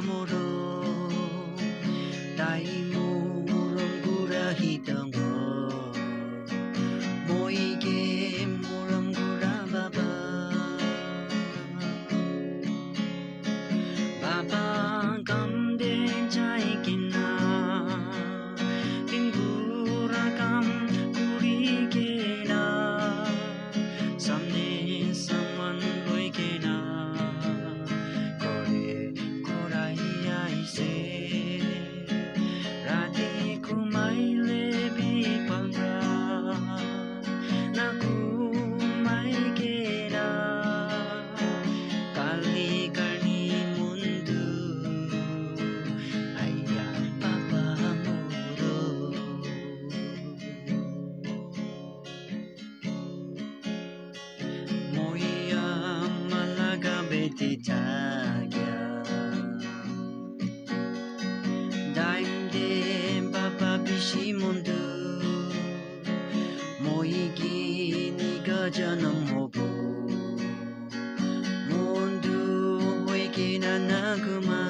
pamoro Dai murom gura hidango Moige murom gura baba Baba kamde jai kina Pingura kam kuri kena Samne saman loi kena Kore korai aise Rati kumai lebi palra Naku mai kena Kali karni mundu Ayah papa muro Moya malaga beti jagya Daim de papa bishi mundu Moigi niga janam hobo Mundu hoiki na naguma